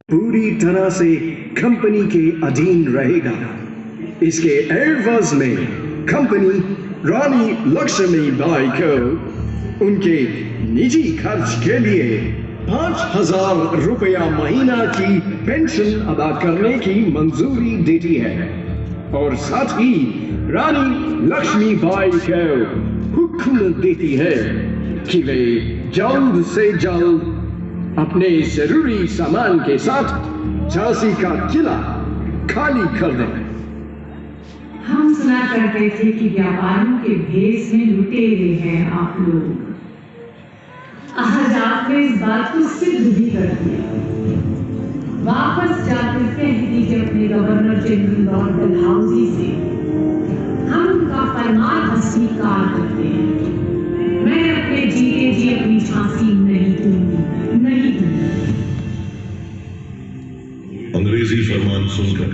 पूरी तरह से कंपनी के अधीन रहेगा। इसके एवज में कंपनी रानी लक्ष्मीबाई को उनके निजी खर्च के लिए 5,000 रुपया महीना की पेंशन अदा करने की मंजूरी देती है और साथ ही रानी लक्ष्मीबाई को हुक्म देती है कि वे जल्द से जल्द अपने जरूरी सामान के साथ झांसी का किला खाली कर दें। हम सुना करते थे कि व्यापारियों के भेष में लुटेरे हैं आप लोग। आज आपने इस बात को सिद्ध भी कर दिया। वापस जाकर कह दीजिए अपने गवर्नर जनरल लॉर्ड डलहौजी से हम उनका फरमान स्वीकार करते हैं। मैं अपने जीते जी अपनी झांसी नहीं दूंगी, नहीं दूंगी। अंग्रेजी फरमान सुनकर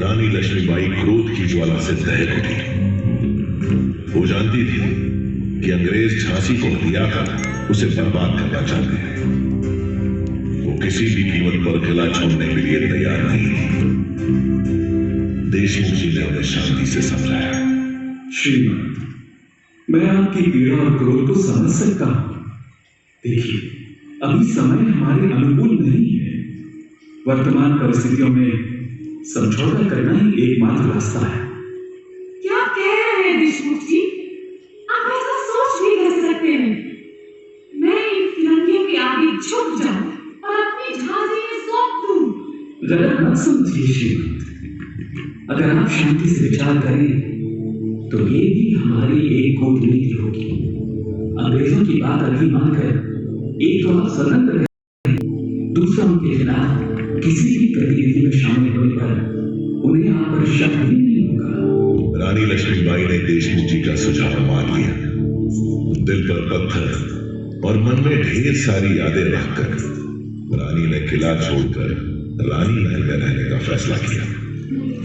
रानी लक्ष्मीबाई क्रोध की ज्वाला से दहक उठी। वो जानती थी कि अंग्रेज झांसी को हथियाकर उसे बर्बाद करना चाहते हैं। वो किसी भी कीमत पर किला छोड़ने के लिए तैयार नहीं थी। देशमुख जी ने उन्हें शांति से समझाया। श्रीमान, मैं आपकी पीड़ा और क्रोध को समझ सकता हूं। देखिए, अभी समय हमारे अनुकूल नहीं है। वर्तमान परिस्थितियों में समझौता करना ही एकमात्र रास्ता है। क्या कह रहे हैं देशमुख जी? आप ऐसा सोच भी कर सकते हैं? मैं इन फिरंगियों के आगे झुक जाऊं और अपनी झांसी में सौंप दूं। गलत मत समझिए श्रीमंत। अगर आप शांति से विचार करें तो ये भी हमारी एक कूटनीति होगी। अंग्रेजों की बात अभी मानकर एक तो आप स्वतंत्र रहें, दूसरा उनके खिलाफ किसी भी गतिविधि में शामिल होने पर उन्हें आप पर शक भी नहीं होगा। रानी लक्ष्मीबाई ने देशमुख जी का सुझाव मान लिया। दिल पर पत्थर और मन में ढेर सारी यादें रखकर रानी ने किला छोड़कर रानी महल में रहने का फैसला किया।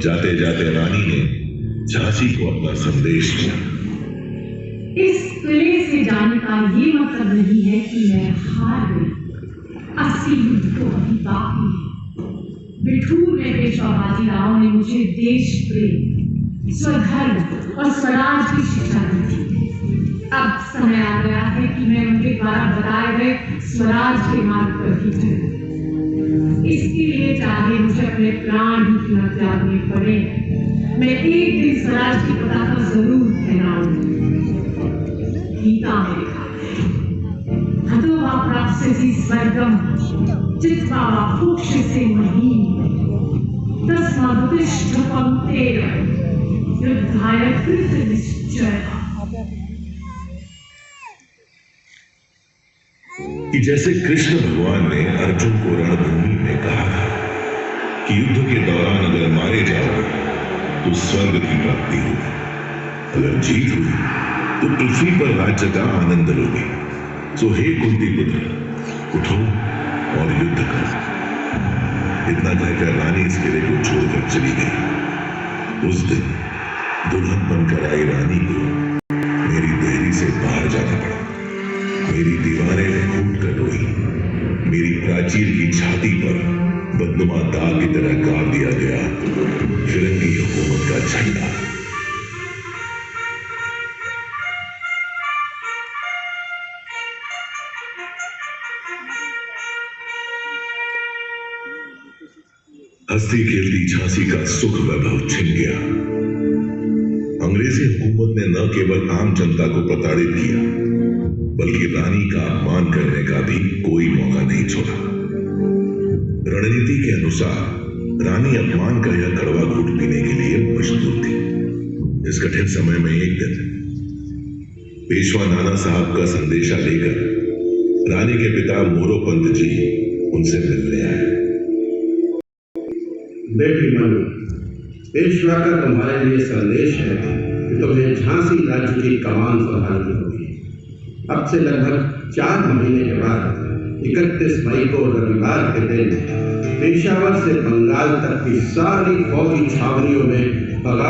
जाते जाते रानी ने झांसी को अपना संदेश दिया। इस किले से जाने का ये मतलब नहीं है कि मैं हार गई। असली युद्ध तो अभी बाकी है। बिठूर में पेशवा बाजीराव ने मुझे देश प्रेम, स्वधर्म और स्वराज की शिक्षा दी थी। अब समय आ गया है कि मैं उनके द्वारा बताए गए स्वराज के मार्ग पर ही चलूं। इसके लिए चाहे मुझे अपने प्राण ही क्यों न त्यागने पड़े, मैं एक दिन स्वराज की पताका जरूर फहराऊंगी। गीता में लिखा है, हतो वा प्राप्स्यसि स्वर्गम जित्वा वा भोक्ष्यसि महीम् तस्मादुत्तिष्ठ कौन्तेय युद्धाय कृतनिश्चयः। कि जैसे कृष्ण भगवान ने अर्जुन को रणभूमि में कहा था कि युद्ध के दौरान अगर मारे जाओ तो स्वर्ग की प्राप्ति होगी, अगर जीत हुई तो पृथ्वी पर राज्य का आनंद लोगे। सो हे कुंती पुत्र, उठो और युद्ध करो। इतना कहकर रानी इस किले को छोड़कर चली गई। उस दिन दुल्हन बनकर आई रानी को मेरी देहरी से बाहर जाना पड़ा। मेरी दीवारें फूट कर रोई। मेरी प्राचीर की छाती पर बदनुमा दाग की तरह गाड़ दिया गया फिरंगी हुकूमत का झंडा। हंसती खेलती झांसी का सुख वैभव छिन गया। अंग्रेजी हुकूमत ने न केवल आम जनता को प्रताड़ित किया बल्कि रानी का अपमान करने का भी कोई मौका नहीं छोड़ा। रणनीति के अनुसार रानी अपमान का यह कड़वा घूंट पीने के लिए मजबूर थी। इस कठिन समय में एक दिन पेशवा नाना साहब का संदेशा लेकर रानी के पिता मोरोपंत जी उनसे मिलने आए। बेटी मनु, पेशवा का तुम्हारे लिए संदेश है कि तुम्हें झांसी राज्य की कमान संभालनी होगी। अब से लगभग 4 महीने के बाद 31 मई को रविवार के दिन पेशावर से बंगाल तक की सारी फौजी छावनियों में